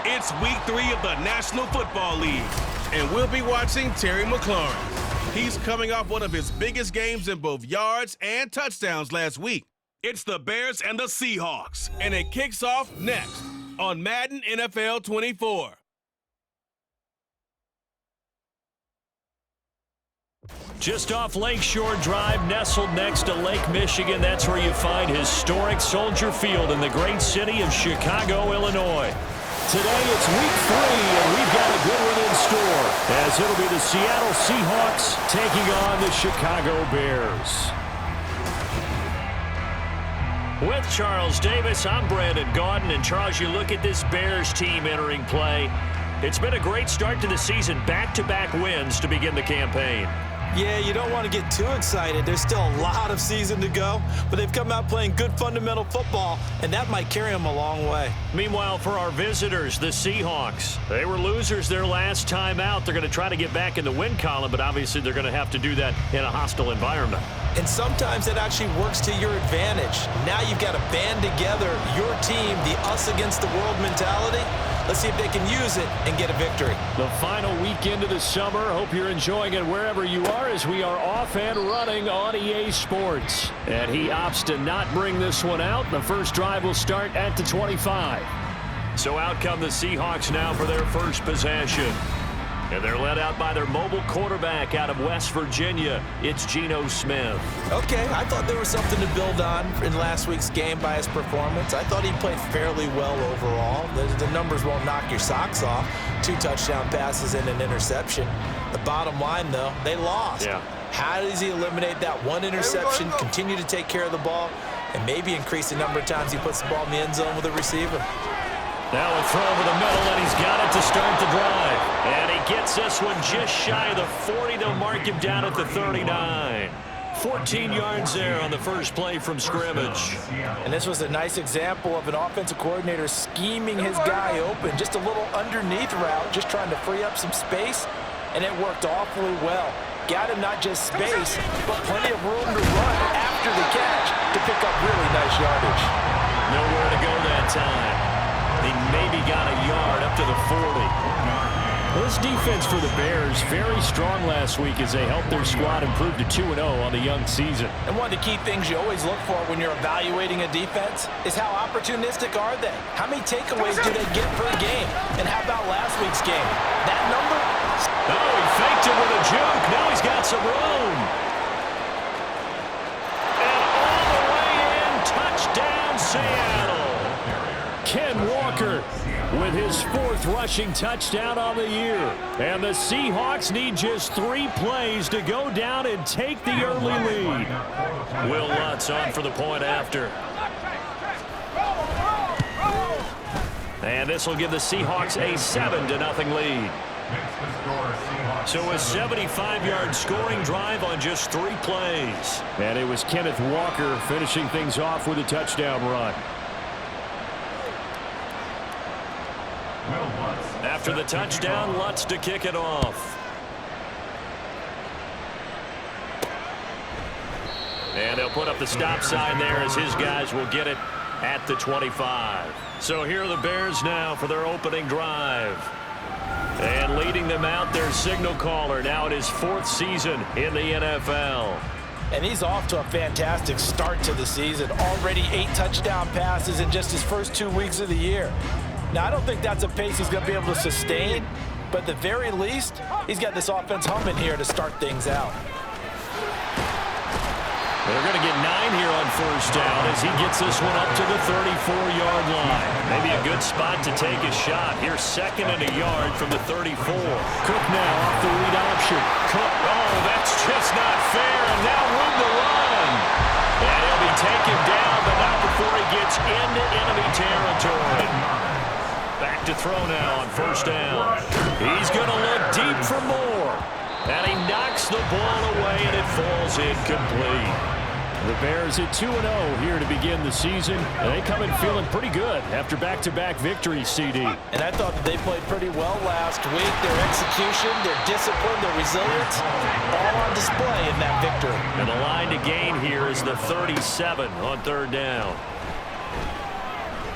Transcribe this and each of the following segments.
It's week 3 of the National Football League, and we'll be watching Terry McLaurin. He's coming off one of his biggest games in both yards and touchdowns last week. It's the Bears and the Seahawks, and it kicks off next on Madden NFL 24. Just off Lakeshore Drive, nestled next to Lake Michigan, that's where you find historic Soldier Field in the great city of Chicago, Illinois. Today it's week 3, and we've got a good one in store, as it'll be the Seattle Seahawks taking on the Chicago Bears. With Charles Davis, I'm Brandon Gaudin, and Charles, you look at this Bears team entering play. It's been a great start to the season, back-to-back wins to begin the campaign. Yeah, you don't want to get too excited. There's still a lot of season to go, but they've come out playing good fundamental football, and that might carry them a long way. Meanwhile, for our visitors, the Seahawks, they were losers their last time out. They're going to try to get back in the win column, but obviously they're going to have to do that in a hostile environment. And sometimes it actually works to your advantage. Now you've got to band together your team, the us against the world mentality. Let's see if they can use it and get a victory. The final weekend of the summer. Hope you're enjoying it wherever you are, as we are off and running on EA Sports. And he opts to not bring this one out. The first drive will start at the 25. So out come the Seahawks now for their first possession. And they're led out by their mobile quarterback out of West Virginia. It's Geno Smith. Okay, I thought there was something to build on in last week's game by his performance. I thought he played fairly well overall. The numbers won't knock your socks off. 2 touchdown passes and an interception. The bottom line, though, they lost. Yeah. How does he eliminate that one interception, continue to take care of the ball, and maybe increase the number of times he puts the ball in the end zone with a receiver? Now a throw over the middle, and he's got it to start the drive. And he gets this one just shy of the 40. They'll mark him down at the 39. 14 yards there on the first play from scrimmage. And this was a nice example of an offensive coordinator scheming his guy open. Just a little underneath route, just trying to free up some space, and it worked awfully well. Got him not just space, but plenty of room to run after the catch to pick up really nice yardage. Nowhere to go that time. He maybe got a yard up to the 40. This defense for the Bears, very strong last week as they helped their squad improve to 2-0 on the young season. And one of the key things you always look for when you're evaluating a defense is how opportunistic are they? How many takeaways do they get per game? And how about last week's game? That number? Oh, he faked it with a juke. Now he's got some room. And all the way in, touchdown Seattle. Ken Walker with his 4th rushing touchdown on the year. And the Seahawks need just 3 plays to go down and take the early lead. Will Lutz on for the point after. And this will give the Seahawks a 7-0 lead. So a 75-yard scoring drive on just 3 plays. And it was Kenneth Walker finishing things off with a touchdown run. After the touchdown, Lutz to kick it off. And they'll put up the stop sign there as his guys will get it at the 25. So here are the Bears now for their opening drive. And leading them out, their signal caller, now in his 4th season in the NFL. And he's off to a fantastic start to the season. Already 8 touchdown passes in just his first 2 weeks of the year. Now, I don't think that's a pace he's going to be able to sustain, but at the very least, he's got this offense humming here to start things out. They're going to get 9 here on first down as he gets this one up to the 34-yard line. Maybe a good spot to take a shot. Here's 2nd and a yard from the 34. Cook now off the read option. Cook, oh, that's just not fair, and now room to run. And he'll be taken down, but not before he gets into enemy territory. Back to throw now on first down. He's going to look deep for more. And he knocks the ball away, and it falls incomplete. The Bears at 2-0 here to begin the season. And they come in feeling pretty good after back-to-back victories, CD. And I thought that they played pretty well last week. Their execution, their discipline, their resilience, all on display in that victory. And the line to gain here is the 37 on 3rd down.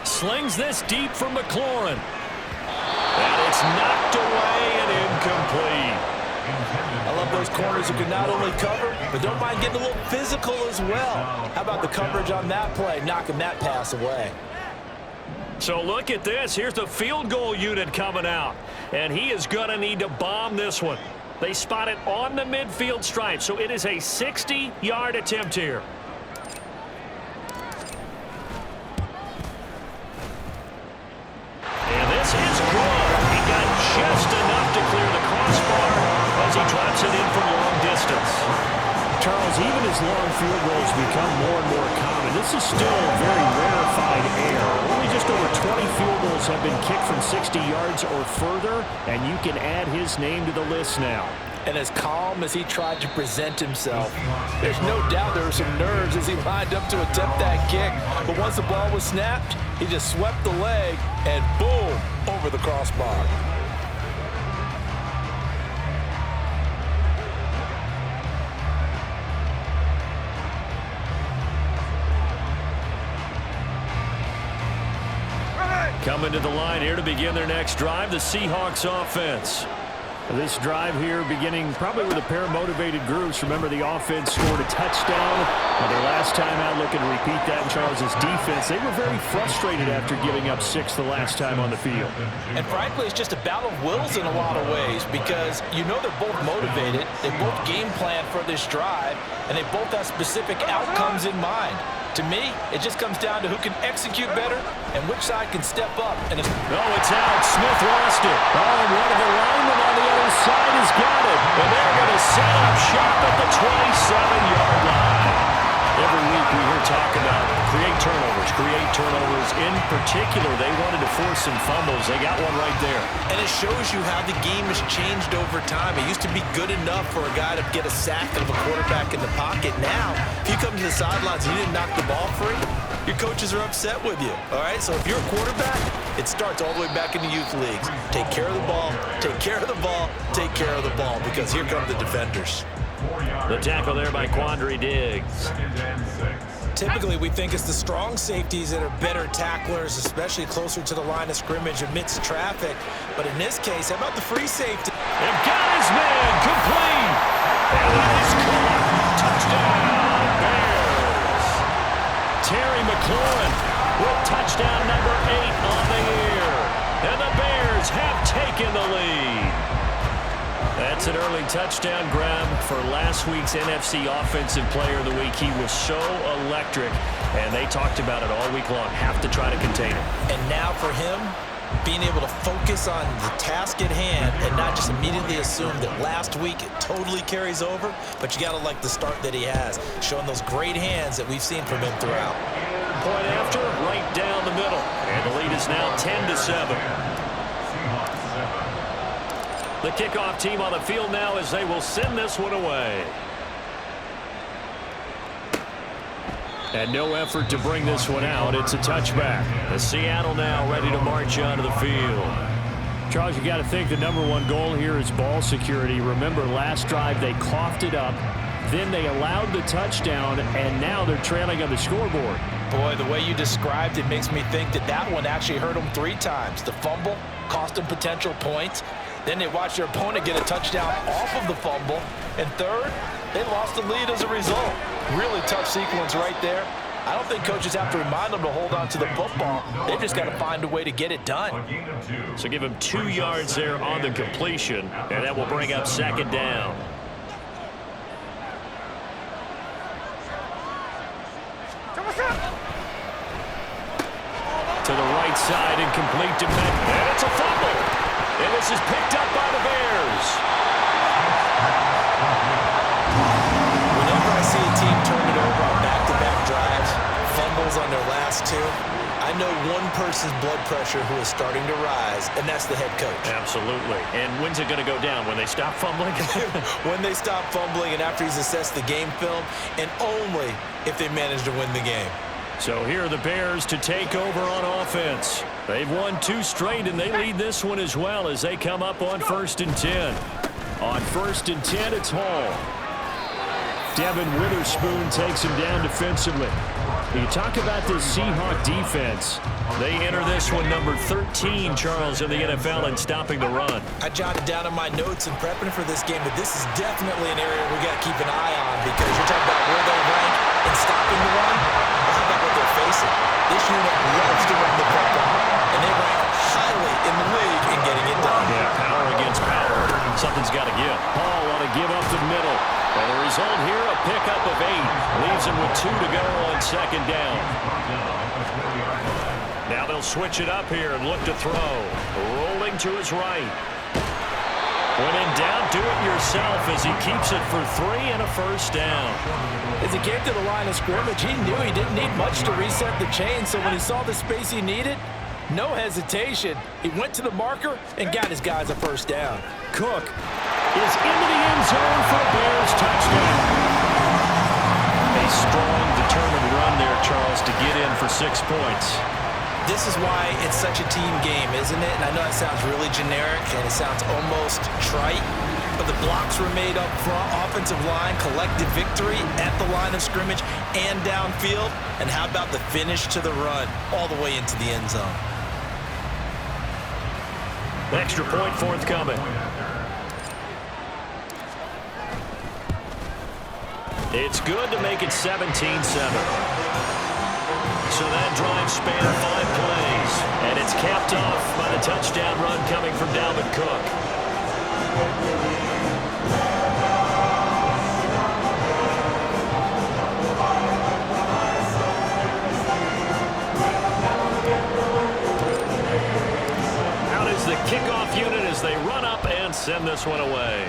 Slings this deep from McLaurin. It's knocked away and incomplete. I love those corners who can not only cover, but don't mind getting a little physical as well. How about the coverage on that play, knocking that pass away? So look at this. Here's the field goal unit coming out. And he is going to need to bomb this one. They spot it on the midfield stripe, so it is a 60-yard attempt here. And this is good. He got just enough to clear the crossbar as he drops it in from long distance. Charles, even as long field goals become more and more common, this is still a very rarefied air. Only just over 20 field goals have been kicked from 60 yards or further, and you can add his name to the list now. And as calm as he tried to present himself, there's no doubt there were some nerves as he lined up to attempt that kick. But once the ball was snapped, he just swept the leg and boom, over the crossbar. Coming to the line here to begin their next drive, the Seahawks offense. This drive here beginning probably with a pair of motivated groups. Remember, the offense scored a touchdown. And their last time out, looking to repeat that in Charles's defense. They were very frustrated after giving up 6 the last time on the field. And frankly, it's just a battle of wills in a lot of ways because you know they're both motivated. They both game plan for this drive, and they both have specific outcomes in mind. To me, it just comes down to who can execute better and which side can step up. And it's out. Smith lost it. Oh, one of the linemen on the other side has got it. And they're going to set up shop at the 27-yard line. Every week we hear talk about create turnovers. In particular, they wanted to force some fumbles. They got one right there. And it shows you how the game has changed over time. It used to be good enough for a guy to get a sack of a quarterback in the pocket. Now, if you come to the sidelines and you didn't knock the ball free, your coaches are upset with you. All right, so if you're a quarterback, it starts all the way back in the youth leagues. Take care of the ball, take care of the ball, take care of the ball, because here come the defenders. The tackle there by Quandre Diggs. Typically, we think it's the strong safeties that are better tacklers, especially closer to the line of scrimmage amidst traffic. But in this case, how about the free safety? And got his man complete. And that is caught. Touchdown, Bears. Terry McLaurin with touchdown number 8 on the year. And the Bears have taken the lead. That's an early touchdown grab for last week's NFC Offensive Player of the Week. He was so electric, and they talked about it all week long. Have to try to contain him. And now for him, being able to focus on the task at hand and not just immediately assume that last week it totally carries over, but you got to like the start that he has, showing those great hands that we've seen from him throughout. Point after, right down the middle. And the lead is now 10-7. The kickoff team on the field now as they will send this one away. And no effort to bring this one out. It's a touchback. The Seattle now ready to march onto the field. Charles, you got to think the #1 goal here is ball security. Remember, last drive they coughed it up. Then they allowed the touchdown, and now they're trailing on the scoreboard. Boy, the way you described it makes me think that that one actually hurt them 3 times. The fumble cost them potential points. Then they watched their opponent get a touchdown off of the fumble. And third, they lost the lead as a result. Really tough sequence right there. I don't think coaches have to remind them to hold on to the football. They've just got to find a way to get it done. So give him 2 yards there on the completion, and that will bring up 2nd down. To the right side, incomplete to Met. And it's a fumble. And this is picked up by the Bears. Whenever I see a team turn it over on back-to-back drives, fumbles on their last 2, I know one person's blood pressure who is starting to rise, and that's the head coach. Absolutely. And when's it going to go down? When they stop fumbling? When they stop fumbling and after he's assessed the game film, and only if they manage to win the game. So here are the Bears to take over on offense. They've won 2 straight, and they lead this one as well as they come up on 1st and 10. On 1st and 10, it's Hall. Devin Witherspoon takes him down defensively. You talk about this Seahawk defense. They enter this one number 13, Charles, in the NFL in stopping the run. I jotted down in my notes in prepping for this game, but this is definitely an area we got to keep an eye on because you're talking about where they rank in stopping the run. Well, how about what they're facing? This unit loves to run the football, and they rank highly in the league in getting it done. Yeah, power against power. Something's got to give. Hall want to give up the middle. And the result here, a pickup of 8. Leaves him with 2 to go on second down. Now they'll switch it up here and look to throw. Rolling to his right. When in doubt, do it yourself as he keeps it for 3 and a first down. As he came to the line of scrimmage, he knew he didn't need much to reset the chain, so when he saw the space he needed, no hesitation. He went to the marker and got his guys a first down. Cook is into the end zone for a Bears touchdown. A strong, determined run there, Charles, to get in for 6 points. This is why it's such a team game, isn't it? And I know that sounds really generic and it sounds almost trite, but the blocks were made up front, offensive line, collected victory at the line of scrimmage and downfield. And how about the finish to the run all the way into the end zone? Extra point forthcoming. It's good to make it 17-7. So that drive spanned 5 plays. And it's capped off by the touchdown run coming from Dalvin Cook. Out is the kickoff unit as they run up and send this one away.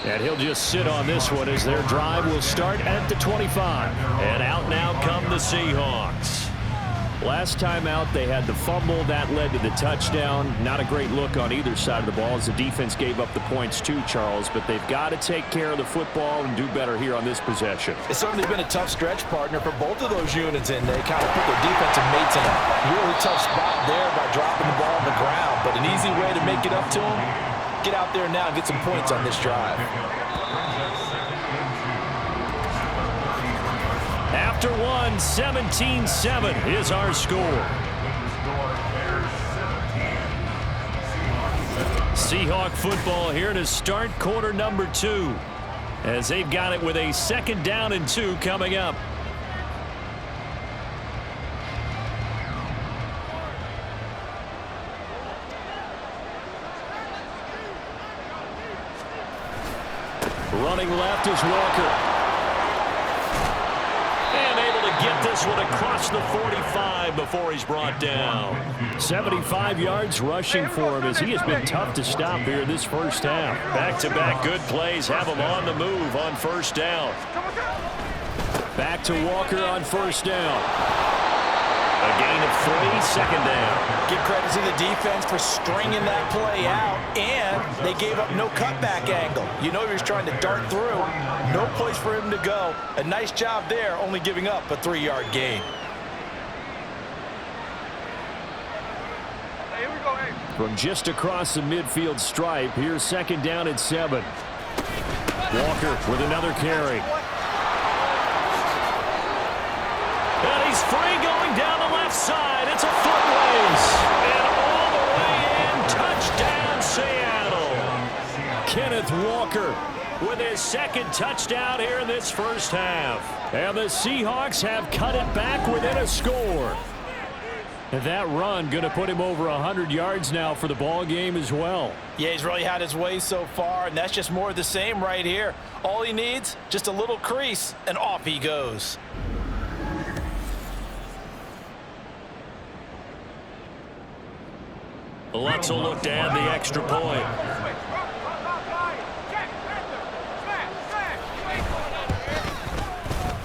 And he'll just sit on this one as their drive will start at the 25. And out now come the Seahawks. Last time out, they had the fumble. That led to the touchdown. Not a great look on either side of the ball as the defense gave up the points too, Charles. But they've got to take care of the football and do better here on this possession. It's certainly been a tough stretch, partner, for both of those units, and they kind of put their defensive mates in a really tough spot there by dropping the ball on the ground. But an easy way to make it up to them, get out there now and get some points on this drive. After one, 17-7 is our score. Seahawk football here to start quarter number 2 as they've got it with a 2nd down and 2 coming up. Running left is Walker. And able to get this one across the 45 before he's brought down. 75 yards rushing for him as he has been tough to stop here this first half. Back-to-back good plays have him on the move on first down. Back to Walker on first down. A gain of 3, 2nd down. Give credit to the defense for stringing that play out, and they gave up no cutback angle. You know he was trying to dart through. No place for him to go. A nice job there, only giving up a 3-yard gain. From just across the midfield stripe, here's 2nd down and 7. Walker with another carry. And he's free going down the left side. It's a foot race. And all the way in. Touchdown, Seattle. Kenneth Walker with his 2nd touchdown here in this first half. And the Seahawks have cut it back within a score. And that run going to put him over 100 yards now for the ball game as well. Yeah, he's really had his way so far, and that's just more of the same right here. All he needs, just a little crease, and off he goes. Lutz will look to add the extra point.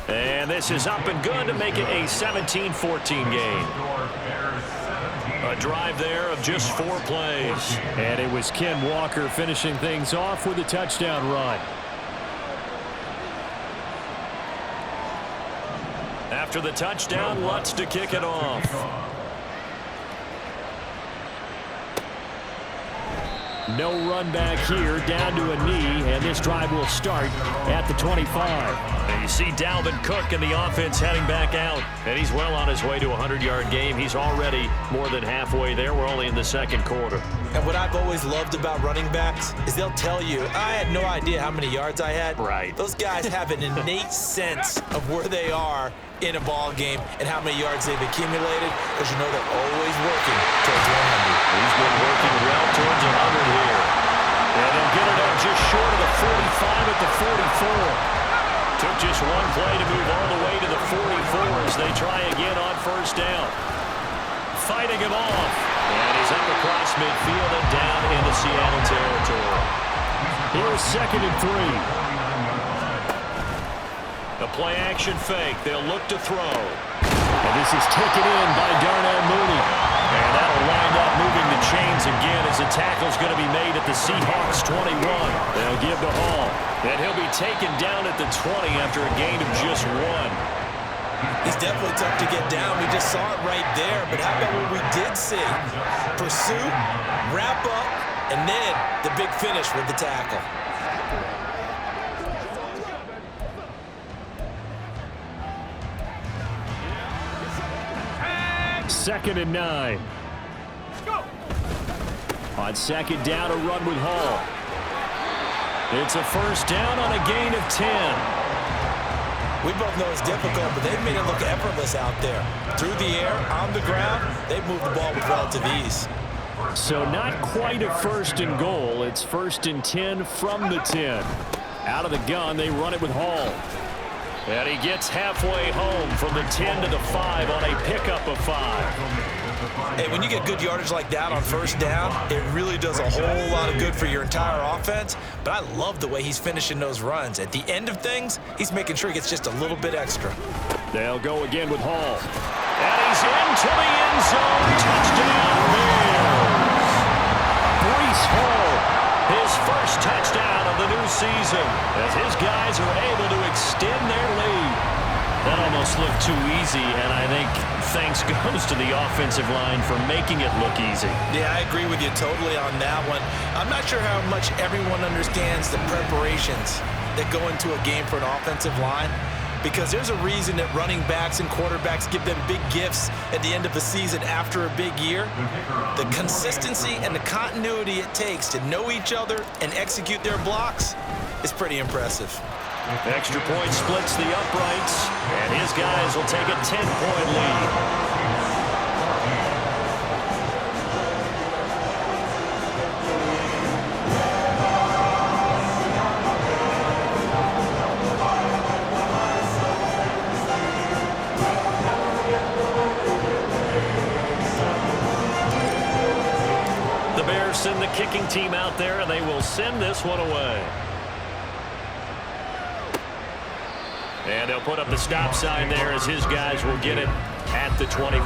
And this is up and good to make it a 17-14 game. A drive there of just 4 plays. And it was Ken Walker finishing things off with a touchdown run. After the touchdown, Lutz to kick it off. No run back here, down to a knee, and this drive will start at the 25. And you see Dalvin Cook and the offense heading back out, and he's well on his way to a 100-yard game. He's already more than halfway there. We're only in the second quarter. And what I've always loved about running backs is they'll tell you, I had no idea how many yards I had. Right. Those guys have an innate sense of where they are in a ball game and how many yards they've accumulated, because you know they're always working towards 100. He's been working well towards 100 here. And they'll get it up just short of the 45 at the 44. Took just one play to move all the way to the 44 as they try again on first down. Fighting him off. And he's up across midfield and down into Seattle territory. Here's 2nd and 3. The play action fake. They'll look to throw. And this is taken in by Darnell Mooney. And that'll wind up moving the chains again as the tackle's going to be made at the Seahawks 21. They'll give to Hall. And he'll be taken down at the 20 after a gain of just 1. He's definitely tough to get down. We just saw it right there. But how about what we did see? Pursuit, wrap up, and then the big finish with the tackle. Second and 9. On second down, a run with Hall. It's a first down on a gain of 10. We both know it's difficult, but they've made it look effortless out there. Through the air, on the ground, they've moved the ball with relative ease. So not quite a 1st and goal. It's 1st and 10 from the 10. Out of the gun, they run it with Hall. And he gets halfway home from the 10 to the 5 on a pickup of 5. Hey, when you get good yardage like that on first down, it really does a whole lot of good for your entire offense. But I love the way he's finishing those runs. At the end of things, he's making sure he gets just a little bit extra. They'll go again with Hall. And he's into the end zone. Touchdown, Bears. Breece Hall. His first touchdown of the new season as his guys are able to extend their lead. That almost looked too easy, and I think thanks goes to the offensive line for making it look easy. Yeah, I agree with you totally on that one. I'm not sure how much everyone understands the preparations that go into a game for an offensive line, because there's a reason that running backs and quarterbacks give them big gifts at the end of the season after a big year. The consistency and the continuity it takes to know each other and execute their blocks is pretty impressive. Extra point splits the uprights, and his guys will take a 10-point lead. Send the kicking team out there, and they will send this one away. And they'll put up the stop sign there as his guys will get it at the 25.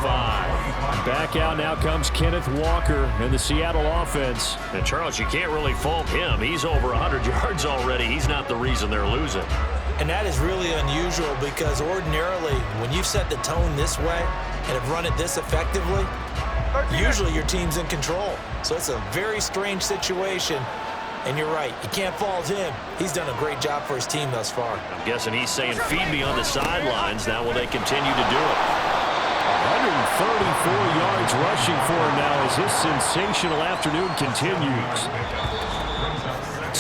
Back out now comes Kenneth Walker and the Seattle offense. And Charles, you can't really fault him. He's over 100 yards already. He's not the reason they're losing. And that is really unusual, because ordinarily when you've set the tone this way and have run it this effectively, usually your team's in control. So it's a very strange situation. And you're right, you can't fault him. He's done a great job for his team thus far. I'm guessing he's saying, feed me on the sidelines. Now will they continue to do it? 134 yards rushing for him now as his sensational afternoon continues.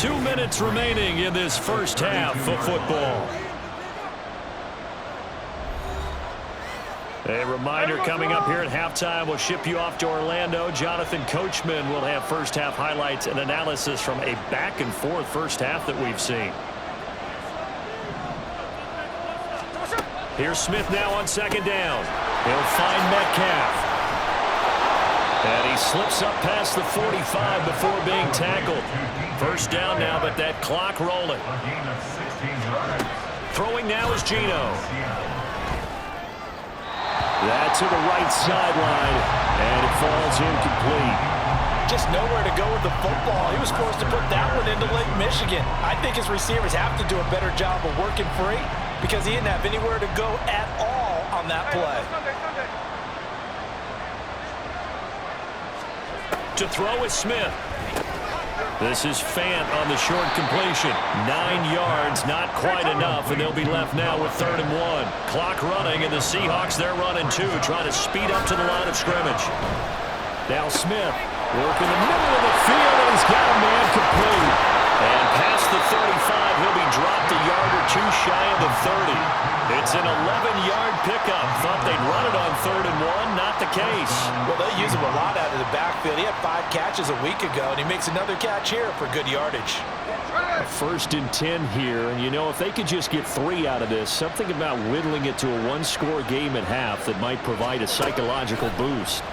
2 minutes remaining in this first half of football. A reminder coming up here at halftime, we'll ship you off to Orlando. Jonathan Coachman will have first half highlights and analysis from a back-and-forth first half that we've seen. Here's Smith now on second down. He'll find Metcalf. And he slips up past the 45 before being tackled. First down now, but that clock rolling. Throwing now is Geno. That's to the right sideline, and it falls incomplete. Just nowhere to go with the football. He was forced to put that one into Lake Michigan. I think his receivers have to do a better job of working free, because he didn't have anywhere to go at all on that play. To throw is Smith. This is Fant on the short completion. 9 yards, not quite enough, and they'll be left now with 3rd and 1. Clock running, and the Seahawks, they're running too, trying to speed up to the line of scrimmage. Now Smith, working the middle of the field, and he's got a man complete. And past the 35, he'll be dropped a yard or two shy of the 30. It's an 11-yard pickup. Thought they'd run it on 3rd and 1. Not the case. Well, they use him a lot out of the backfield. He had 5 catches a week ago, and he makes another catch here for good yardage. 1st and 10 here, and you know, if they could just get 3 out of this, something about whittling it to a 1-score game at half that might provide a psychological boost.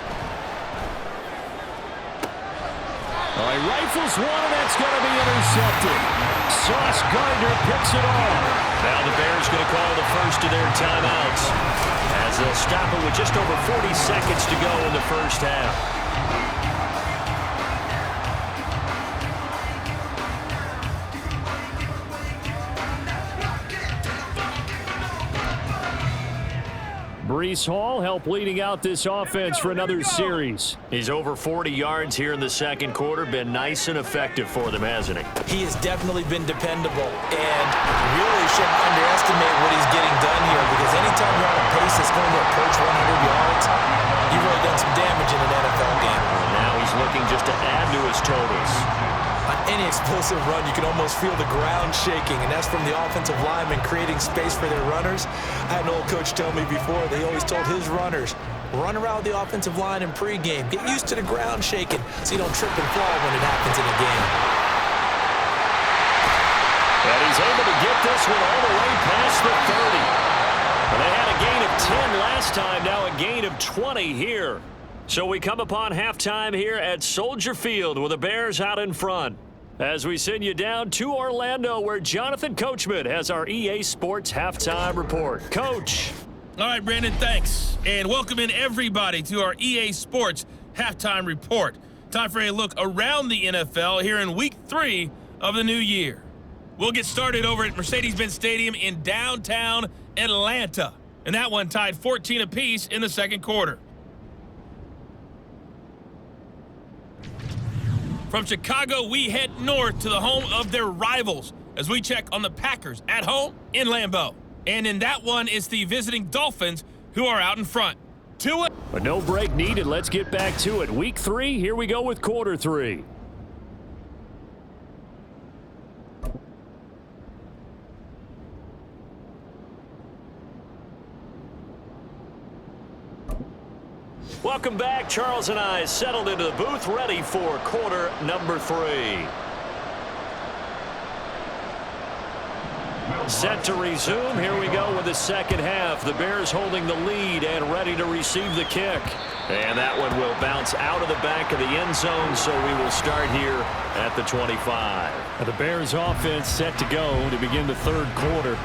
All right, rifles one, and that's going to be intercepted. Sauce Gardner picks it off. Now the Bears going to call the first of their timeouts as they'll stop it with just over 40 seconds to go in the first half. Breece Hall helped leading out this offense for another series. He's over 40 yards here in the second quarter. Been nice and effective for them, hasn't he? He has definitely been dependable, and really shouldn't underestimate what he's getting done here, because anytime you're on a pace that's going to approach 100 yards, you've really done some damage in an NFL game. Now he's looking just to add to his totals. On any explosive run, you can almost feel the ground shaking, and that's from the offensive linemen creating space for their runners. I had an old coach tell me before, they always told his runners, run around the offensive line in pregame. Get used to the ground shaking so you don't trip and fall when it happens in a game. And he's able to get this one all the way past the 30. Well, they had a gain of 10 last time, now a gain of 20 here. So we come upon halftime here at Soldier Field with the Bears out in front. As we send you down to Orlando, where Jonathan Coachman has our EA Sports Halftime Report. Coach. All right, Brandon, thanks. And welcome in everybody to our EA Sports Halftime Report. Time for a look around the NFL here in Week 3 of the new year. We'll get started over at Mercedes-Benz Stadium in downtown Atlanta. And that one tied 14 apiece in the second quarter. From Chicago, we head north to the home of their rivals as we check on the Packers at home in Lambeau. And in that one, it's the visiting Dolphins who are out in front. But no break needed. Let's get back to it. Week 3, here we go with quarter 3. Welcome back. Charles and I settled into the booth, ready for quarter number 3. Set to resume. Here we go with the second half. The Bears holding the lead and ready to receive the kick. And that one will bounce out of the back of the end zone, so we will start here at the 25. Now the Bears offense set to go to begin the third quarter.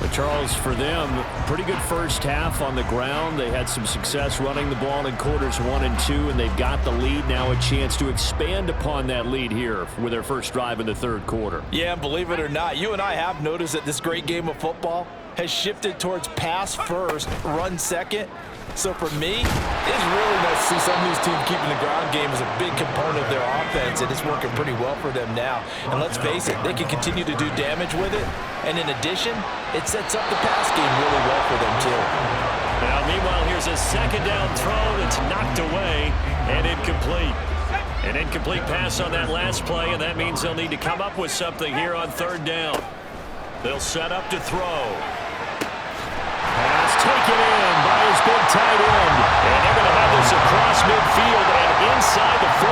But Charles, for them, pretty good first half on the ground. They had some success running the ball in quarters 1 and 2, and they've got the lead now, a chance to expand upon that lead here with their first drive in the third quarter. Yeah, believe it or not, you and I have noticed that this great game of football has shifted towards pass first, run second. So for me, it's really nice to see some of these teams keeping the ground game as a big component of their offense, and it's working pretty well for them now. And let's face it, they can continue to do damage with it. And in addition, it sets up the pass game really well for them too. Now, meanwhile, here's a second down throw that's knocked away and incomplete. An incomplete pass on that last play, and that means they'll need to come up with something here on third down. They'll set up to throw. Pass taken in by his big tight end. And they're going to have this across midfield and inside the 45.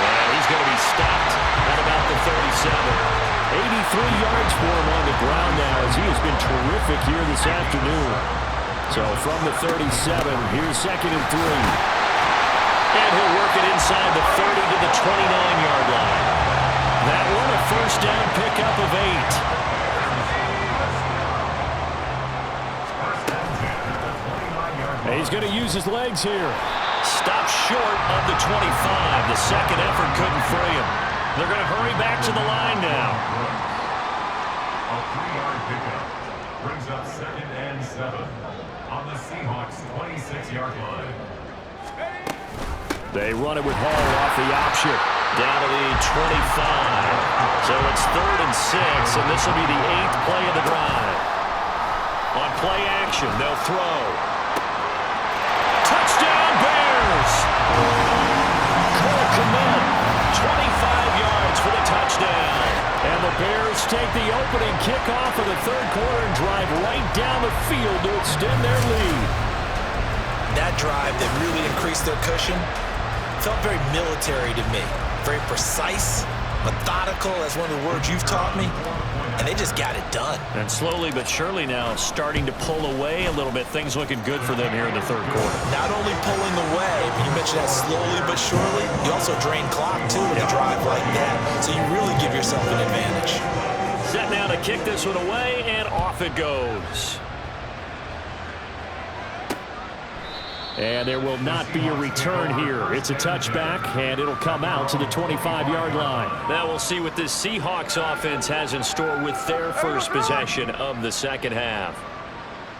And he's going to be stopped at about the 37. 83 yards for him on the ground now, as he has been terrific here this afternoon. So from the 37, here's 2nd and 3. And he'll work it inside the 30 to the 29-yard line. That one a first down pickup of 8. He's going to use his legs here. Stopped short of the 25. The second effort couldn't free him. They're going to hurry back to the line now. brings up 2nd and 7 on the Seahawks' 26-yard line. They run it with Hall off the option. Down to the 25. So it's 3rd and 6, and this will be the 8th play of the drive. On play action, they'll throw. Touchdown, Bears! Cole Kmet, 25 yards for the touchdown. And the Bears take the opening kickoff of the 3rd quarter and drive right down the field to extend their lead. That drive that really increased their cushion felt very military to me. Very precise, methodical, that's one of the words you've taught me. And they just got it done. And slowly but surely now starting to pull away a little bit. Things looking good for them here in the 3rd quarter. Not only pulling away, but you mentioned that slowly but surely. You also drain clock, too, when you drive like that. So you really give yourself an advantage. Set now to kick this one away, and off it goes. And there will not be a return here. It's a touchback, and it'll come out to the 25-yard line. Now we'll see what this Seahawks offense has in store with their first possession of the 2nd half.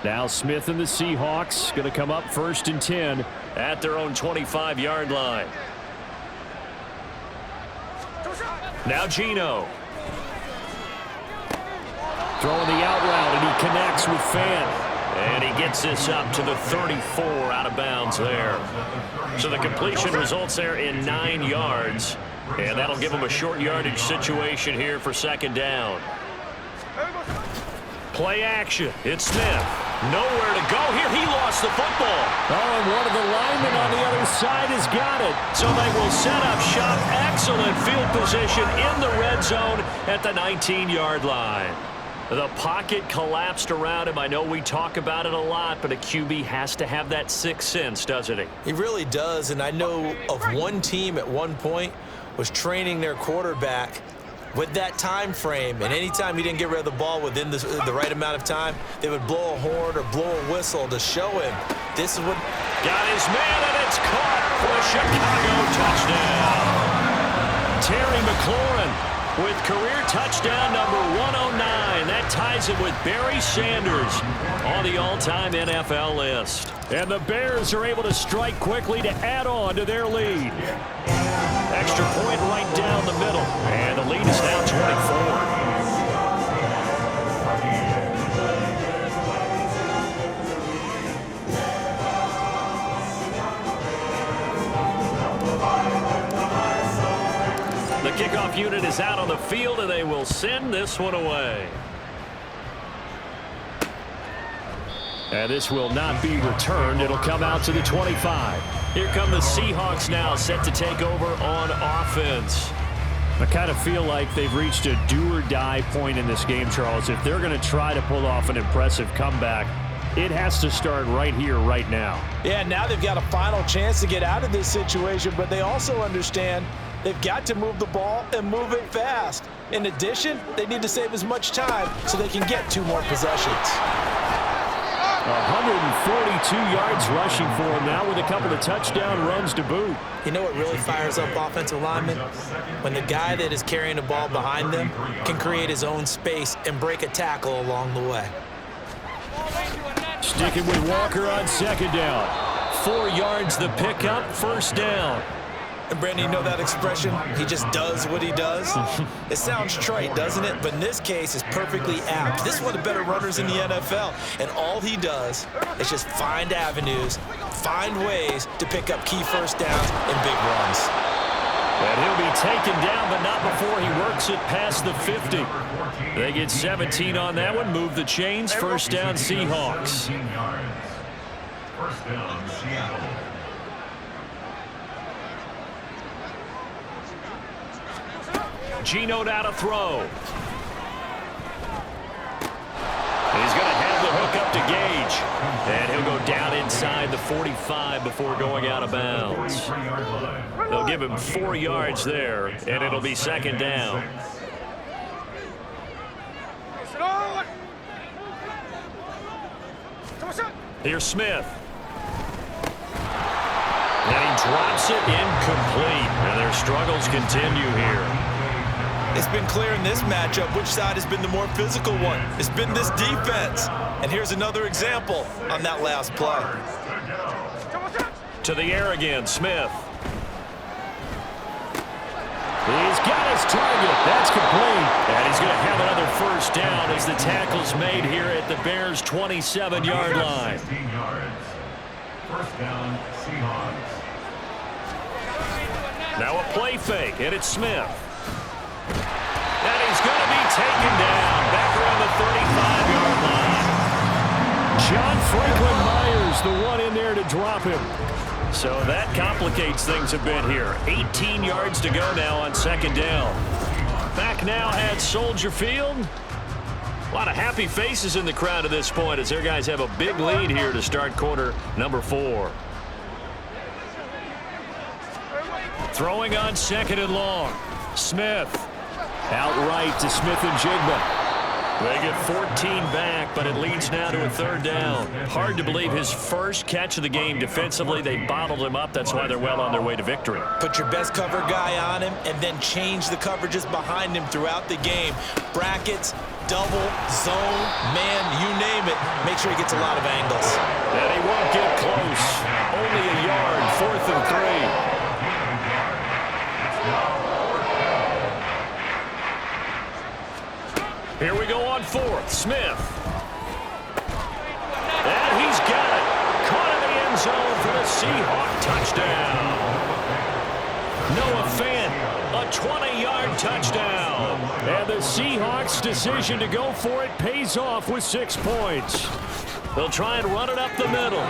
Now Smith and the Seahawks going to come up 1st and 10 at their own 25-yard line. Now Geno. Throwing the out route, and he connects with Fant. And he gets this up to the 34 out of bounds there. So the completion results there in 9 yards. And that'll give him a short yardage situation here for 2nd down. Play action. It's Smith. Nowhere to go here. He lost the football. Oh, and one of the linemen on the other side has got it. So they will set up shop. Excellent field position in the red zone at the 19-yard line. The pocket collapsed around him. I know we talk about it a lot, but a QB has to have that sixth sense, doesn't he? He really does, and I know of one team at one point was training their quarterback with that time frame, and anytime he didn't get rid of the ball within the right amount of time, they would blow a horn or blow a whistle to show him this is what... Got his man, and it's caught for a Chicago touchdown. Terry McLaurin with career touchdown number 109. That ties him with Barry Sanders on the all-time NFL list. And the Bears are able to strike quickly to add on to their lead. Extra point right down the middle. And the lead is now 24. The kickoff unit is out on the field, and they will send this one away. And this will not be returned. It'll come out to the 25. Here come the Seahawks now, set to take over on offense. I kind of feel like they've reached a do-or-die point in this game, Charles. If they're going to try to pull off an impressive comeback, it has to start right here, right now. Yeah, now they've got a final chance to get out of this situation, but they also understand they've got to move the ball and move it fast. In addition, they need to save as much time so they can get 2 more possessions. 142 yards rushing for him now with a couple of touchdown runs to boot. You know what really fires up offensive linemen? When the guy that is carrying the ball behind them can create his own space and break a tackle along the way. Sticking with Walker on 2nd down. 4 yards the pickup, 1st down. And Brandon, you know that expression? He just does what he does. It sounds trite, doesn't it? But in this case, it's perfectly apt. This is one of the better runners in the NFL. And all he does is just find avenues, find ways to pick up key 1st downs and big runs. And he'll be taken down, but not before he works it past the 50. They get 17 on that one. Move the chains. 1st down, Seahawks. 1st down, Seattle. Geno now to throw. He's going to have the hook up to Gage. And he'll go down inside the 45 before going out of bounds. They'll give him 4 yards there, and it'll be 2nd down. Here's Smith. And he drops it incomplete. And their struggles continue here. It's been clear in this matchup which side has been the more physical one. It's been this defense. And here's another example on that last play. To the air again, Smith. He's got his target. That's complete. And he's going to have another first down as the tackle's made here at the Bears' 27-yard line. 16 yards. First down, Seahawks. Now a play fake, and it's Smith. And he's going to be taken down back around the 35-yard line. John Franklin Myers, the one in there to drop him. So that complicates things a bit here. 18 yards to go now on second down. Back now at Soldier Field. A lot of happy faces in the crowd at this point as their guys have a big lead here to start quarter number 4. Throwing on second and long. Smith. Outright to Smith and Jigba. They get 14 back, but it leads now to a third down. Hard to believe his first catch of the game defensively. They bottled him up. That's why they're well on their way to victory. Put your best cover guy on him and then change the coverages behind him throughout the game. Brackets, double, zone, man, you name it. Make sure he gets a lot of angles. And he won't get close. Only a yard, 4th and 3. Here we go on 4th. Smith. And he's got it. Caught in the end zone for the Seahawk touchdown. Noah Fant, a 20-yard touchdown. And the Seahawks' decision to go for it pays off with 6 points. They'll try and run it up the middle.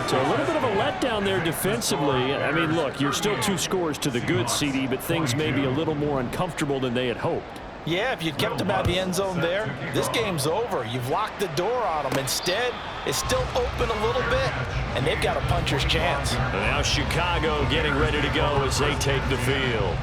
So a little bit of a letdown there defensively. I mean, look, you're still 2 scores to the good, CD, but things may be a little more uncomfortable than they had hoped. Yeah, if you'd kept him out of the end zone there, this game's over. You've locked the door on him. Instead, it's still open a little bit, and they've got a puncher's chance. And now Chicago getting ready to go as they take the field.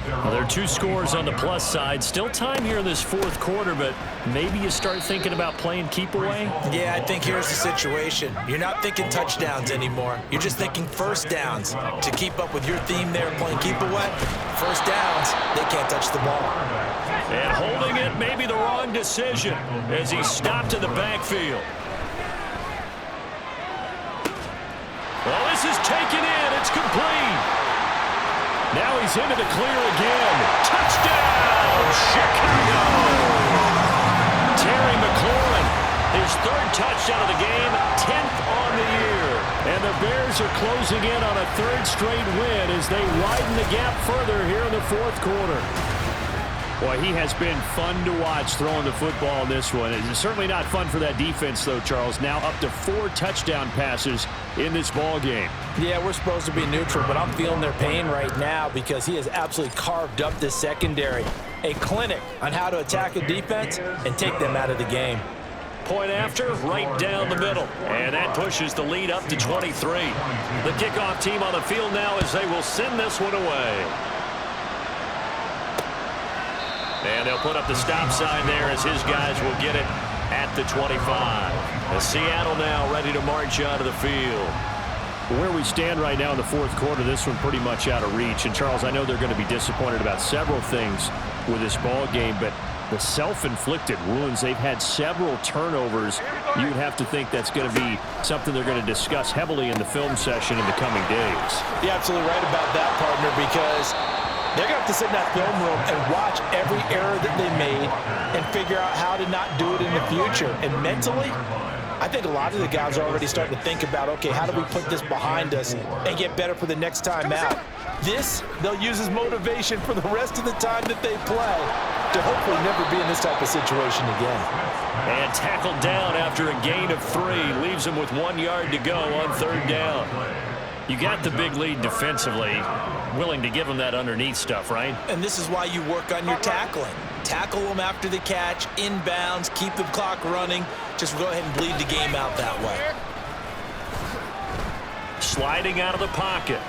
Well, there are 2 scores on the plus side. Still time here in this 4th quarter, but maybe you start thinking about playing keep away? Yeah, I think here's the situation. You're not thinking touchdowns anymore. You're just thinking first downs. To keep up with your theme there playing keep away, first downs, they can't touch the ball. And holding it may be the wrong decision as he stopped in the backfield. Well, this is taken in. It's complete. Now he's into the clear again. Touchdown, Chicago! Terry McLaurin, his 3rd touchdown of the game, 10th on the year. And the Bears are closing in on a 3rd straight win as they widen the gap further here in the 4th quarter. Boy, he has been fun to watch throwing the football in this one. It's certainly not fun for that defense, though, Charles. Now up to 4 touchdown passes in this ball game. Yeah, we're supposed to be neutral, but I'm feeling their pain right now because he has absolutely carved up this secondary. A clinic on how to attack a defense and take them out of the game. Point after, right down the middle. And that pushes the lead up to 23. The kickoff team on the field now as they will send this one away. And they'll put up the stop sign there as his guys will get it at the 25. As Seattle now ready to march out of the field. Where we stand right now in the 4th quarter, this one pretty much out of reach. And, Charles, I know they're going to be disappointed about several things with this ball game, but the self-inflicted wounds, they've had several turnovers. You'd have to think that's going to be something they're going to discuss heavily in the film session in the coming days. You're absolutely right about that, partner, because they're going to have to sit in that film room and watch every error that they made and figure out how to not do it in the future. And mentally, I think a lot of the guys are already starting to think about, okay, how do we put this behind us and get better for the next time out? This, they'll use as motivation for the rest of the time that they play to hopefully never be in this type of situation again. And tackled down after a gain of 3. Leaves him with 1 yard to go on 3rd down. You got the big lead defensively. Willing to give them that underneath stuff, right? And this is why you work on your tackling. Tackle them after the catch, inbounds, keep the clock running. Just go ahead and bleed the game out that way. Sliding out of the pocket.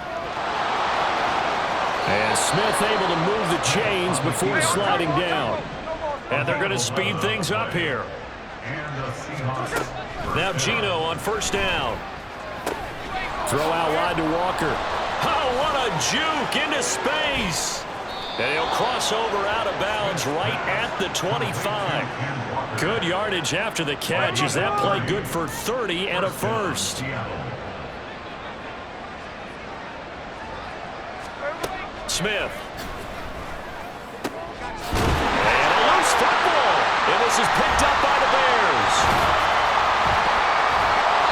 And Smith able to move the chains before sliding down. And they're going to speed things up here. Now Gino on 1st down. Throw out wide to Walker. Oh, what a juke into space. And he'll cross over out of bounds right at the 25. Good yardage after the catch. Is that play good for 30 and a first? Smith. And a loose football. And this is picked up by the Bears.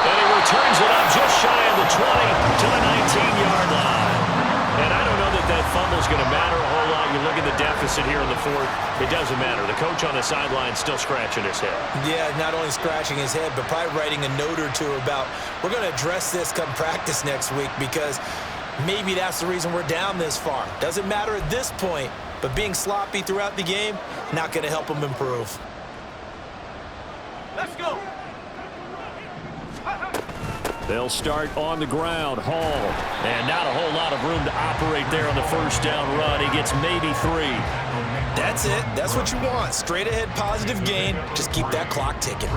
And he returns it up just shy of the 20 to the 19-yard line. And I don't know that that fumble's going to matter a whole lot. You look at the deficit here in the fourth. It doesn't matter. The coach on the sideline still scratching his head. Yeah, not only scratching his head, but probably writing a note or two about, we're going to address this come practice next week, because maybe that's the reason we're down this far. Doesn't matter at this point, but being sloppy throughout the game, not going to help him improve. Let's go. They'll start on the ground. Hall. And not a whole lot of room to operate there on the first down run. He gets maybe 3. That's it. That's what you want. Straight ahead, positive gain. Just keep that clock ticking.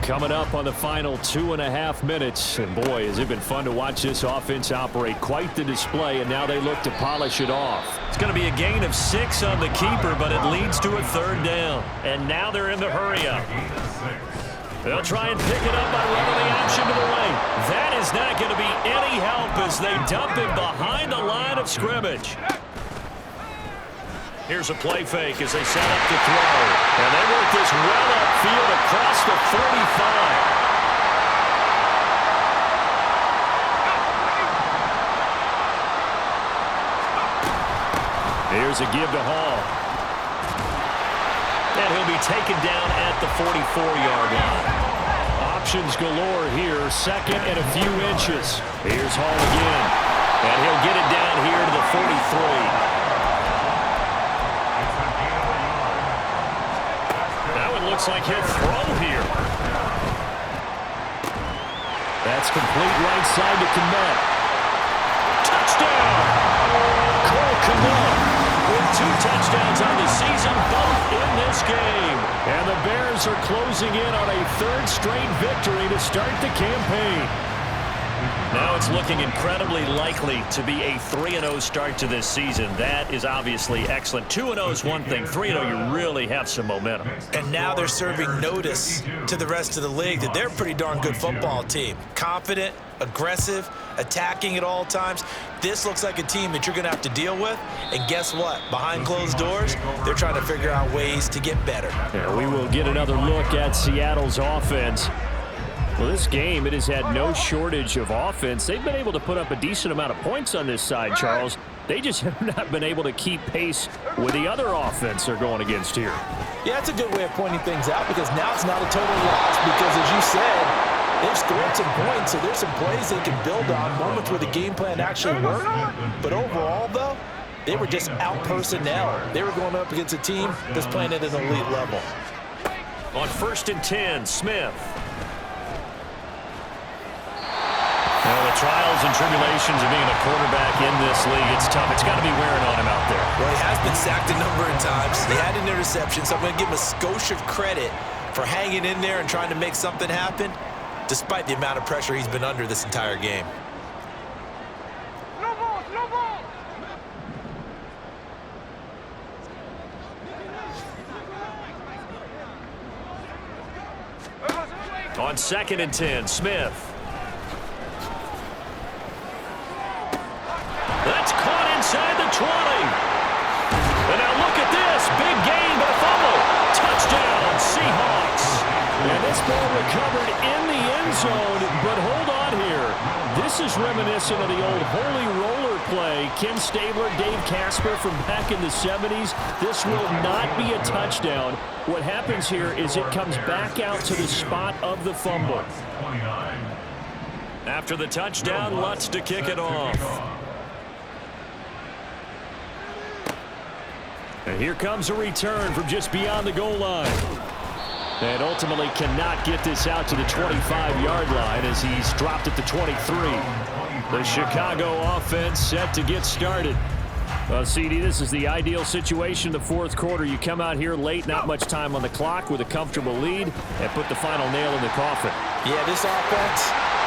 Coming up on the final 2.5 minutes. And boy, has it been fun to watch this offense operate. Quite the display, and now they look to polish it off. It's going to be a gain of 6 on the keeper, but it leads to a 3rd down. And now they're in the hurry-up. They'll try and pick it up by running the option to the right. That is not going to be any help as they dump it behind the line of scrimmage. Here's a play fake as they set up to throw. And they work this well upfield across the 35. Here's a give to Hall. And he'll be taken down at the 44-yard line. Options galore here. 2nd and a few inches. Here's Hall again. And he'll get it down here to the 43. Looks like he'll throw here. That's complete right side to Kmet. Touchdown! Cole Kmet with 2 touchdowns on the season, both in this game. And the Bears are closing in on a 3rd straight victory to start the campaign. Now it's looking incredibly likely to be a 3-0 start to this season. That is obviously excellent. 2-0 is one thing. 3-0, you really have some momentum. And now they're serving notice to the rest of the league that they're a pretty darn good football team. Confident, aggressive, attacking at all times. This looks like a team that you're going to have to deal with. And guess what? Behind closed doors, they're trying to figure out ways to get better. Yeah, we will get another look at Seattle's offense. Well, this game, it has had no shortage of offense. They've been able to put up a decent amount of points on this side, Charles. They just have not been able to keep pace with the other offense they're going against here. Yeah, that's a good way of pointing things out, because now it's not a total loss, because as you said, they've scored some points, so there's some plays they can build on, moments where the game plan actually worked. But overall, though, they were just out-personnel. They were going up against a team that's playing at an elite level. On 1st and 10, Smith. Now, the trials and tribulations of being a quarterback in this league, it's tough. It's got to be wearing on him out there. Well, he has been sacked a number of times. He had an interception, so I'm going to give him a skosh of credit for hanging in there and trying to make something happen, despite the amount of pressure he's been under this entire game. On 2nd and 10, Smith. That's caught inside the 20. And now look at this. Big gain, but a fumble. Touchdown, Seahawks. And this ball recovered in the end zone, but hold on here. This is reminiscent of the old holy roller play. Ken Stabler, Dave Casper from back in the 70s. This will not be a touchdown. What happens here is it comes back out to the spot of the fumble. After the touchdown, Lutz to kick it off. And here comes a return from just beyond the goal line. And ultimately cannot get this out to the 25-yard line as he's dropped at the 23. The Chicago offense set to get started. Well, CD, this is the ideal situation in the fourth quarter. You come out here late, not much time on the clock, with a comfortable lead, and put the final nail in the coffin. Yeah, this offense,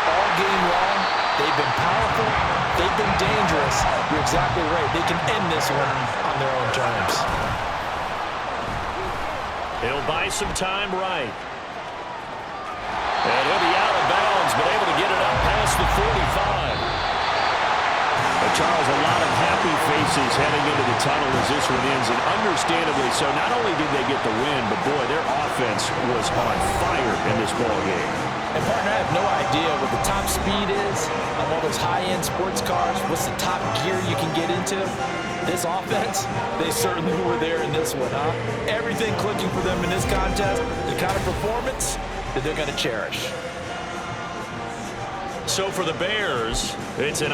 all game long, they've been powerful, they've been dangerous. You're exactly right. They can end this one on their own terms. He'll buy some time right. And he'll be out of bounds, but able to get it up past the 45. Charles, a lot of happy faces heading into the tunnel as this one ends, and understandably so. Not only did they get the win, but boy, their offense was on fire in this ball game. And partner, I have no idea what the top speed is on all those high-end sports cars. What's the top gear you can get into? This offense, they certainly were there in this one, huh? Everything clicking for them in this contest, the kind of performance that they're going to cherish. So for the Bears, it's an